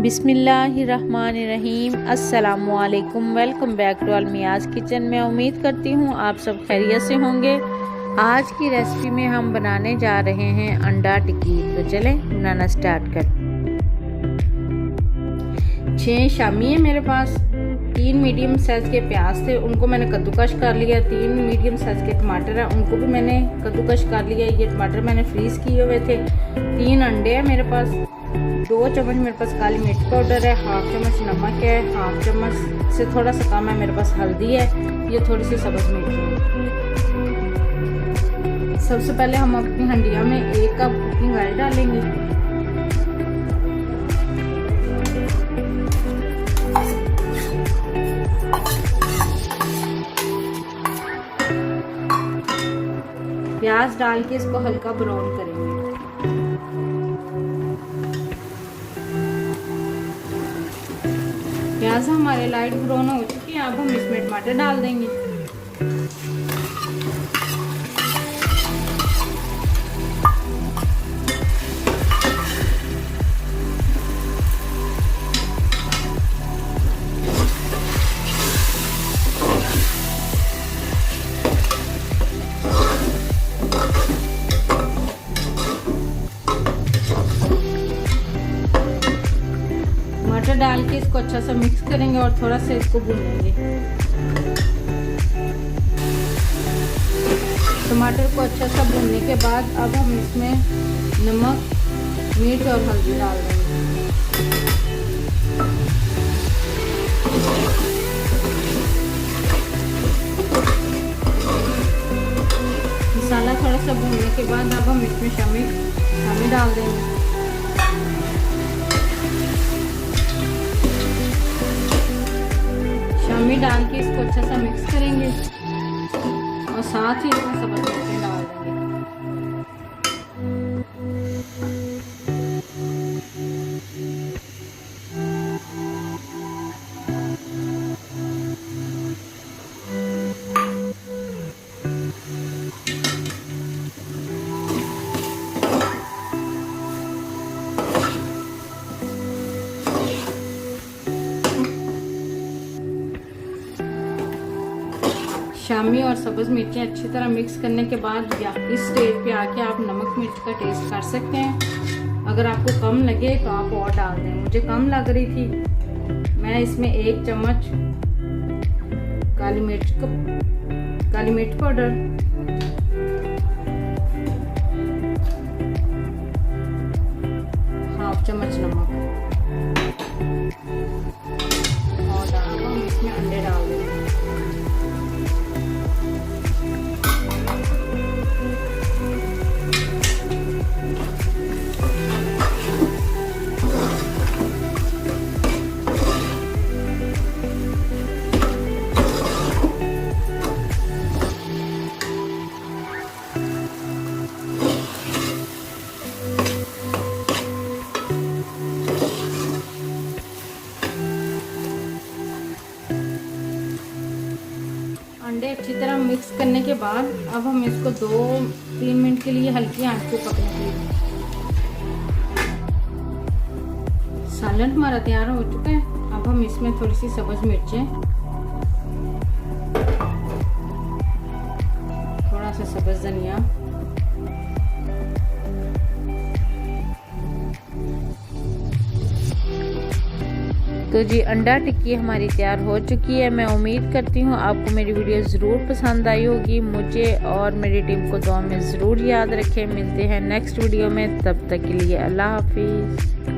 बिस्मिल्लाहिर्रहमानिर्रहीम। अस्सलामुअलैकुम। Welcome back to Almiyaz kitchen. मैं उम्मीद करती हूँ आप सब खैरियत से होंगे। आज की रेसिपी में हम बनाने जा रहे हैं अंडा टिक्की। तो चलें बनाना स्टार्ट कर। 6 शामी है मेरे पास। 3 मीडियम साइज़ के प्याज थे, उनको मैंने कद्दूकश कर लिया। 3 मीडियम साइज़ के टमाटर हैं, उनको भी मैंने कद्दूकश कर लिया। ये टमाटर मैंने फ्रीज़ किए हुए थे। 3 अंडे हैं मेरे पास। 2 चम्मच मेरे पास काली मिर्च पाउडर है। हाफ चम्मच नमक है। हाफ चम्मच से थोड़ा सा कम है मेरे पास हल्दी है। ये थोड़ी सी सब्ज़ मिर्च है। सबसे पहले हम अपनी हंडिया में 1 कप कुकिंग ऑयल डालेंगे। प्याज डाल के इसको हल्का ब्राउन करेंगे। प्याज हमारे लाइट ब्राउन हो चुकी है। अब हम इसमें टमाटर डाल देंगे। टमाटर डाल के इसको अच्छा सा मिक्स करेंगे और थोड़ा सा इसको भूनेंगे। टमाटर को अच्छा सा भूनने के बाद अब हम इसमें नमक, मिर्च और हल्दी डाल देंगे। मसाला थोड़ा सा भूनने के बाद अब हम इसमें शामी डाल देंगे। शामी डाल के इसको अच्छा सा मिक्स करेंगे और साथ ही इसमें सब्ज़ मिर्चें डाल देंगे। शामी और सब्ज़ मिर्चें अच्छी तरह मिक्स करने के बाद या इस स्टेज पे आके आप नमक मिर्च का टेस्ट कर सकते हैं। अगर आपको कम लगे तो आप और डाल दें। मुझे कम लग रही थी, मैं इसमें 1 चम्मच काली मिर्च पाउडर, हाफ चम्मच नमक और डाल हम इसमें अंडे डाल देंगे। अंडे अच्छी तरह मिक्स करने के बाद अब हम इसको 2-3 मिनट के लिए हल्की आंच पे पकने देंगे। सालन हमारा तैयार हो चुका है। अब हम इसमें थोड़ी सी सब्ज़ मिर्चें, थोड़ा सा सब्ज़ धनिया, तो जी अंडा टिक्की हमारी तैयार हो चुकी है। मैं उम्मीद करती हूँ आपको मेरी वीडियो ज़रूर पसंद आई होगी। मुझे और मेरी टीम को दुआ में ज़रूर याद रखें। मिलते हैं नेक्स्ट वीडियो में, तब तक के लिए अल्लाह हाफिज़।